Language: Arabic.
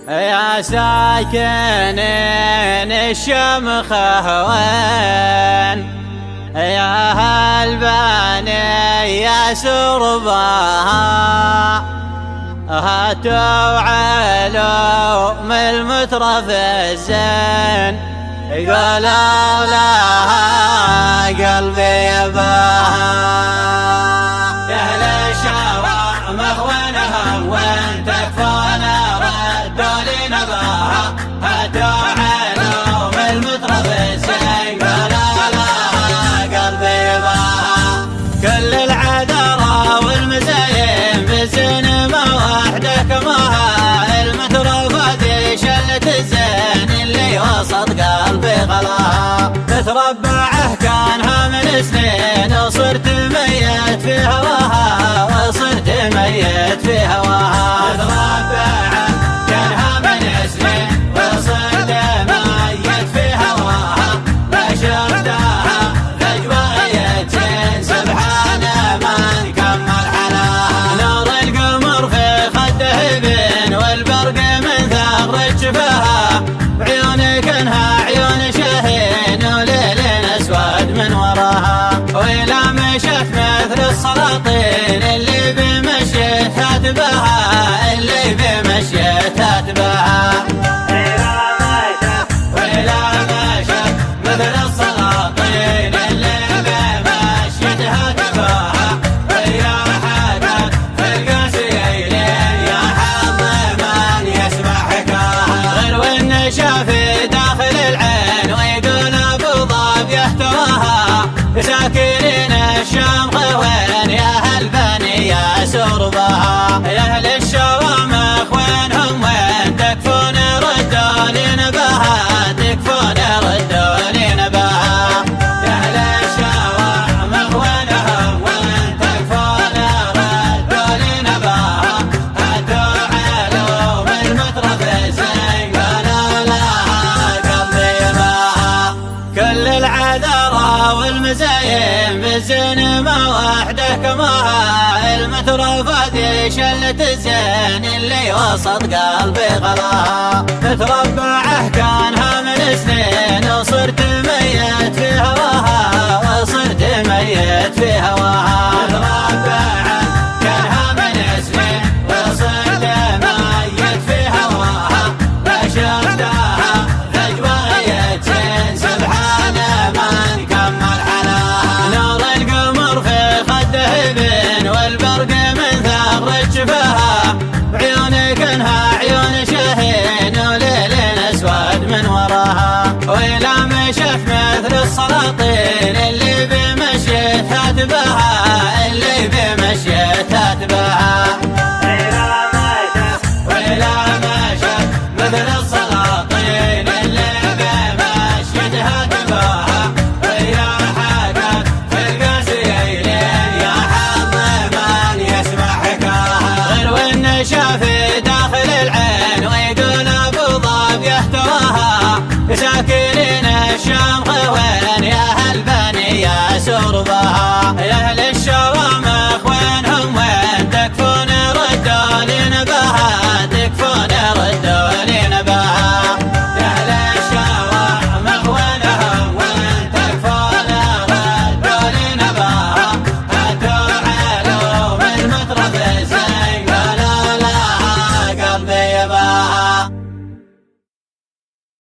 يا ساكنين الشمخة وين يا هالباني يا سربها هاتوا علوم المترف الزين قالوا لها قلبي يباها يا اهل الشوارع مخونها وين تكفون ردوا لي نباها هاتوا علوم المترف الزين قالوا لها قلبي يباها كل العذرا والمزايم بالزين ما وحده كماها المترف ذي شلة الزين اللي وسط قلبي غلاها متربعه كانها من سنين وصرت ميت في هواها وصرت ميت في هواها متربعه كانها من سنين وصرت ميت في هواها ما شفتها فجوة زين سبحان من كمل حلاها نور القمر في خده بين والبرق من ثغر شفاها بعيونك انها عيون شاهين وليل اسود من وراها وإلى مشت مثل السلاطين اللي بمشيتها تباها اللي بمشيتها تباها وإلى مشت مثل السلاطين اللي بمشيتها تباها ويا حدا في القاسيين يا حظ من يسمع حكاها غير وإن شافي داخل العين ويقول أبو ضاب يحتواها ساكنين الشمخ وين يا أهل بني يا سربها يا أهل الشوامخ وينهم وين تكفون ردوا لي نباها تكفون ردوا لي نباها يا أهل الشوامخ وينهم وين تكفون ردوا لي نباها هاتوا علوم المترف الزين قالوا لها قلبي يباها كل العذرا والمزايم بالزين ما وحده كماها المترف ذي شلة الزين اللي وسط قلبي غلاها متربعه كانها من سنين وصرت ميت في هواها وصرت ميت في هواها متربعه كانها من سنين وصرت ميت في هواها ما شفتها فجوة زين سبحان من كمل حلاها نور القمر في خده بين والبرق من ثغر شفاها بعيونك انها عيون شاهين وليل اسود من وراها وإلى مشت مثل السلاطين اللي بمشيتها تباها اللي بمشيتها تباها